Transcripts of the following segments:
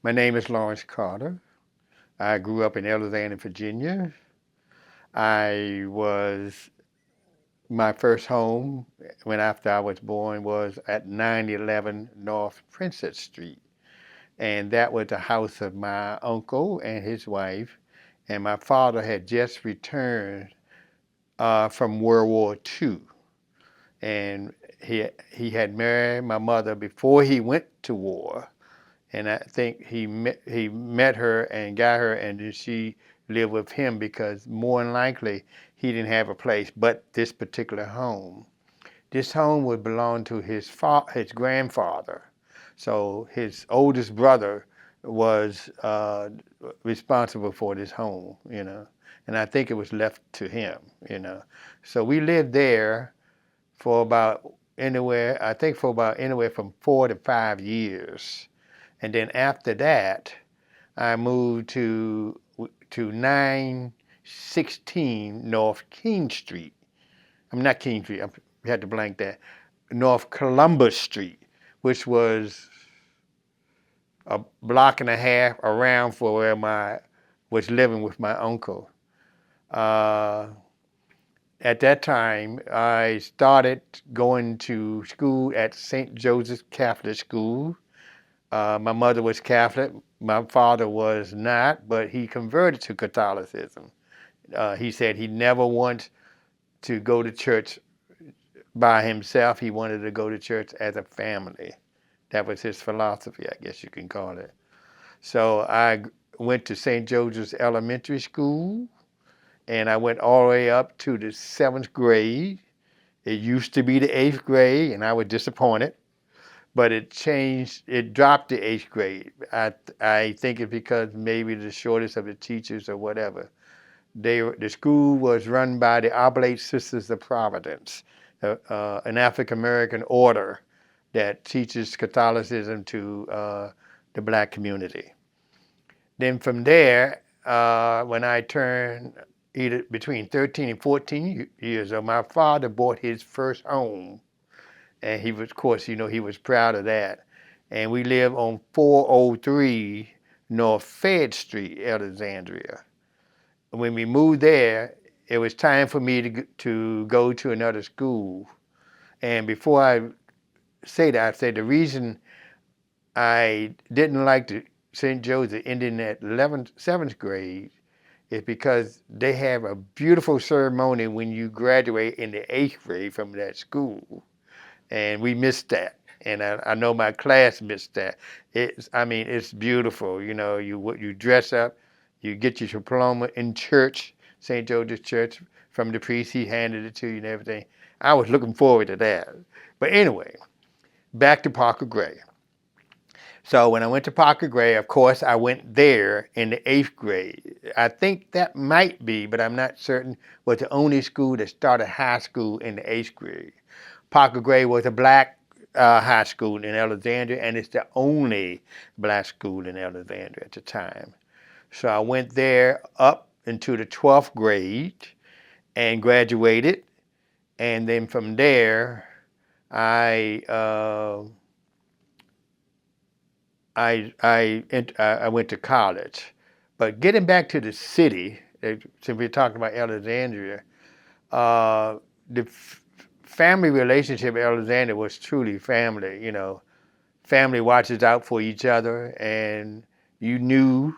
My name is Lawrence Carter. I grew up in Alexandria, Virginia. I was my first home when after I was born was at 911 North Princess Street, and that was the house of my uncle and his wife. And my father had just returned from World War II, and he had married my mother before he went to war. And I think he met her and got her, and then she lived with him because more than likely he didn't have a place but this particular home. This home would belong to his grandfather, so his oldest brother was responsible for this home. And I think it was left to him. So we lived there for about anywhere from 4 to 5 years. And then after that, I moved to 916 North King Street. I'm not King Street. I had to blank that. North Columbus Street, which was a block and a half around for where I was living with my uncle. Uh, at that time, I started going to school at St. Joseph's Catholic School. My mother was Catholic. My father was not, but he converted to Catholicism. He said he never wanted to go to church by himself. He wanted to go to church as a family. That was his philosophy, I guess you can call it. So I went to St. Joseph's Elementary School, and I went all the way up to the seventh grade. It used to be the eighth grade, and I was disappointed. But it changed. It dropped to eighth grade. I think it's because maybe the shortage of the teachers or whatever. The school was run by the Oblate Sisters of Providence, an African American order that teaches Catholicism to the black community. Then from there, when I turned either between 13 and 14 years old, my father bought his first home, and he was, of course, he was proud of that. And we live on 403 North Fed Street, Alexandria. When we moved there, it was time for me to go to another school. And before I say that, I say the reason I didn't like the St. Joseph ending at 7th grade is because they have a beautiful ceremony when you graduate in the 8th grade from that school. And we missed that. And I know my class missed that. It's beautiful. You dress up, you get your diploma in church, St. Joseph's Church, from the priest. He handed it to you and everything. I was looking forward to that. But anyway, back to Parker Gray. So when I went to Parker Gray, of course, I went there in the 8th grade. I think that might be, but I'm not certain, was the only school that started high school in the 8th grade. Parker Gray was a black high school in Alexandria, and it's the only black school in Alexandria at the time. So I went there up into the 12th grade and graduated. And then from there, I went to college. But getting back to the city, since we're talking about Alexandria, the family relationship in Alexandria was truly family. Family watches out for each other, and you knew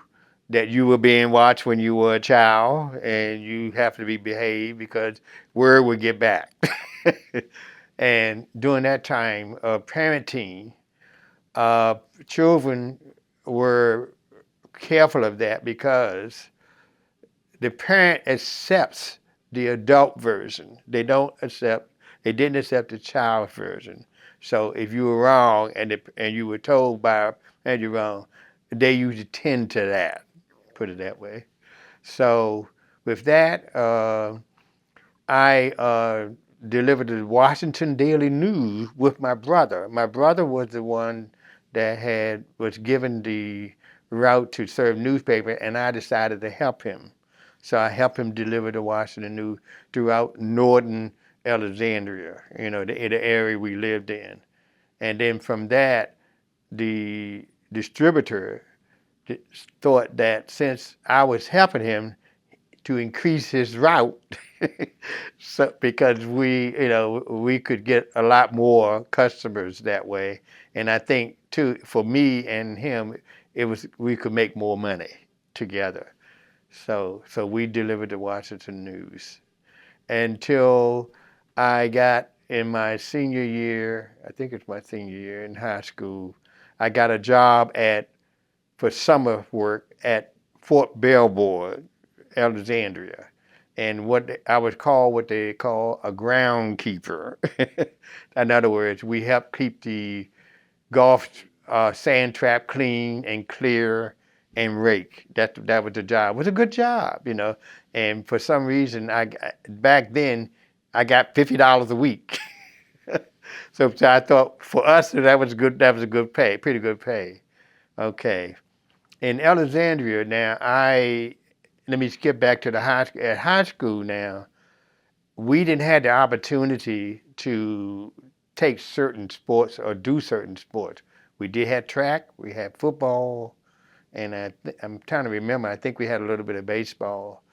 that you were being watched when you were a child, and you have to be behaved because word would get back. And during that time of parenting, children were careful of that because the parent accepts the adult version. They didn't accept the child version. So if you were wrong and you were told by and you're wrong, they usually tend to that, put it that way. So with that, I delivered the Washington Daily News with my brother. My brother was the one that was given the route to serve newspaper, and I decided to help him. So I helped him deliver the Washington News throughout northern Alexandria, the area we lived in. And then from that, the distributor thought that since I was helping him to increase his route, so because we could get a lot more customers that way, and I think too for me and him, it was we could make more money together. So we delivered the Washington News until I got in my senior year. I think it's my senior year in high school. I got a job for summer work at Fort Belvoir, Alexandria. And I was called what they call a groundkeeper. In other words, we helped keep the golf sand trap clean and clear and rake. That was the job. It was a good job. And for some reason, back then I got $50 a week. So I thought for us that was good. That was a good pay, pretty good pay. Okay. In Alexandria now, let me skip back to the high school. At high school now, we didn't have the opportunity to take certain sports or do certain sports. We did have track, we had football, and I'm trying to remember. I think we had a little bit of baseball.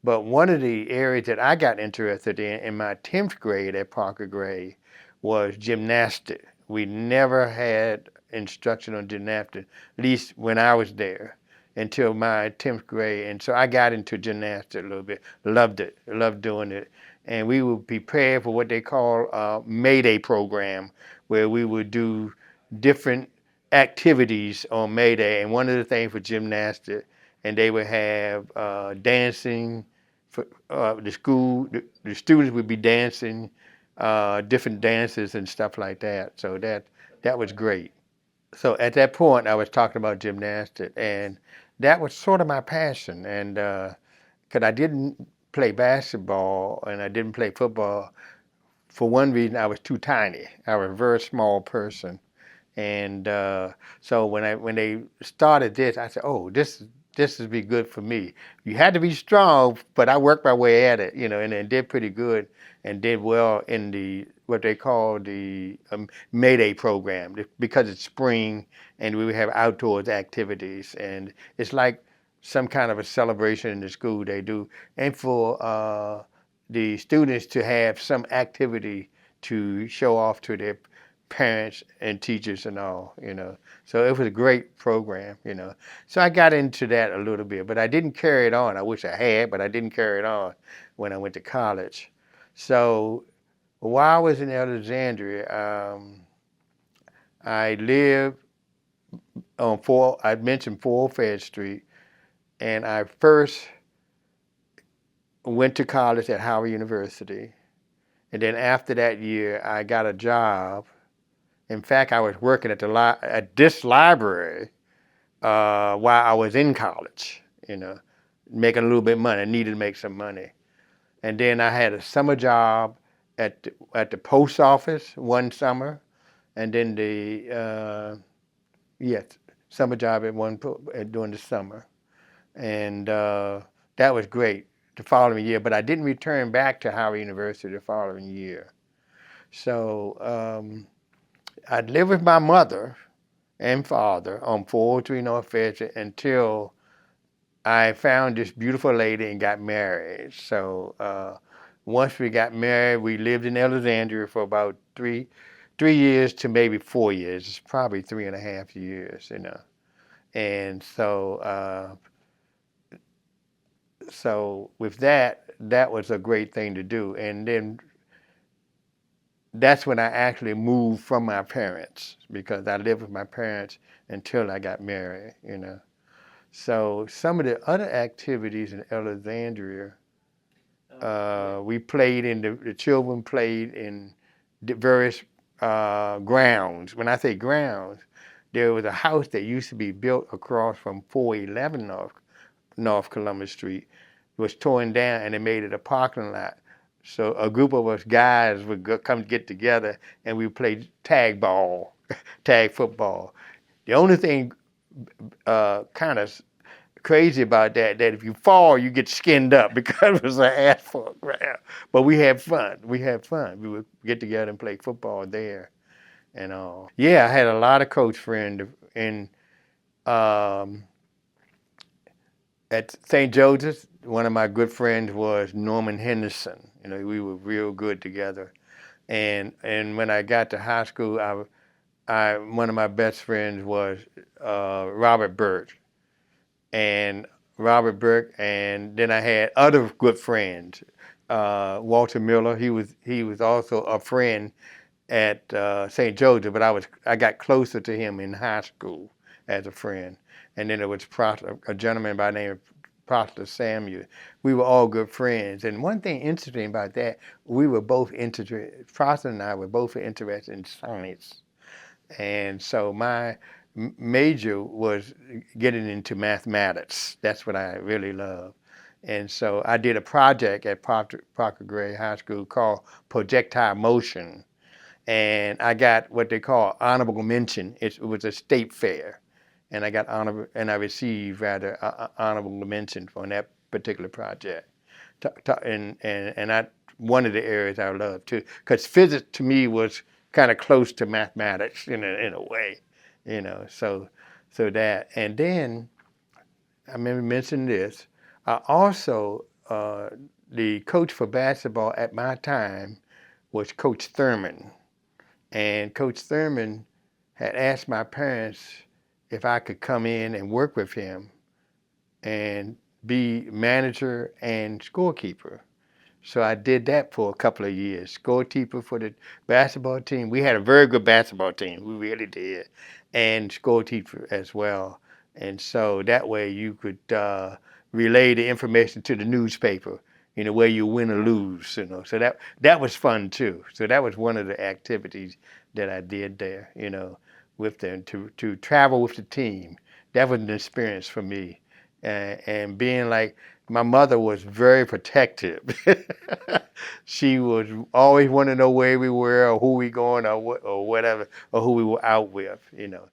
But one of the areas that I got interested in my 10th grade at Parker Gray was gymnastics. We never had instruction on gymnastics, at least when I was there, until my 10th grade. And so I got into gymnastics a little bit, loved it, loved doing it. And we would prepare for what they call a May Day program, where we would do different activities on May Day. And one of the things for gymnastics, and they would have dancing, for the students would be dancing different dances and stuff like that. So that was great. So at that point, I was talking about gymnastics, and that was sort of my passion. And because I didn't play basketball and I didn't play football, for one reason, I was too tiny. I was a very small person. And so when they started this, I said, "Oh, this would be good for me." You had to be strong, but I worked my way at it, and did pretty good and did well in the what they call the May Day program because it's spring and we would have outdoors activities and it's like some kind of a celebration in the school they do, and for the students to have some activity to show off to their parents and teachers and all. So it was a great program. So I got into that a little bit, but I didn't carry it on. I wish I had, but I didn't carry it on when I went to college. So while I was in Alexandria, I lived I mentioned 4 Fed Street, and I first went to college at Howard University. And then after that year, I got a job. In fact, I was working at this library while I was in college, making a little bit of money. I needed to make some money. And then I had a summer job at the post office one summer, and then summer job during the summer. And that was great the following year, but I didn't return back to Howard University the following year. So I'd live with my mother and father on 403 North Fed Street until I found this beautiful lady and got married. So once we got married, we lived in Alexandria for about 3 years to maybe 4 years. It's probably 3.5 years. And so with that was a great thing to do. And then that's when I actually moved from my parents because I lived with my parents until I got married. So some of the other activities in Alexandria, we played the children played in the various grounds. When I say grounds, there was a house that used to be built across from 411 North Columbus Street. It was torn down and they made it a parking lot. So a group of us guys would come get together and we played tag football. The only thing kind of crazy about that if you fall, you get skinned up because it was an asphalt ground. But we had fun. We would get together and play football there and all. Yeah, I had a lot of coach friends and At St. Joseph's, one of my good friends was Norman Henderson. You know, we were real good together. And when I got to high school, I one of my best friends was Robert Burt, and and then I had other good friends. Walter Miller, he was also a friend at St. Joseph, but I got closer to him in high school as a friend. And then there was a gentleman by the name of Prosper Samuel. We were all good friends. And one thing interesting about that, we were both interested. Prosper and I were both interested in science. And so my major was getting into mathematics. That's what I really love. And so I did a project at Parker Gray High School called Projectile Motion. And I got what they call honorable mention. It was a state fair. And I received rather honorable mention for that particular project. And I one of the areas I love too, because physics to me was kind of close to mathematics in a way, you know. So that, and then I remember mentioning this. I also the coach for basketball at my time was Coach Thurman, and Coach Thurman had asked my parents if I could come in and work with him and be manager and scorekeeper. So I did that for a couple of years. Scorekeeper for the basketball team. We had a very good basketball team. We really did. And scorekeeper as well. And so that way you could relay the information to the newspaper, you know, where you win or lose, you know. So that was fun too. So that was one of the activities that I did there, you know, with them to travel with the team. That was an experience for me. And being like, my mother was very protective. She was always want to know where we were or who we going or what or whatever or who we were out with, you know.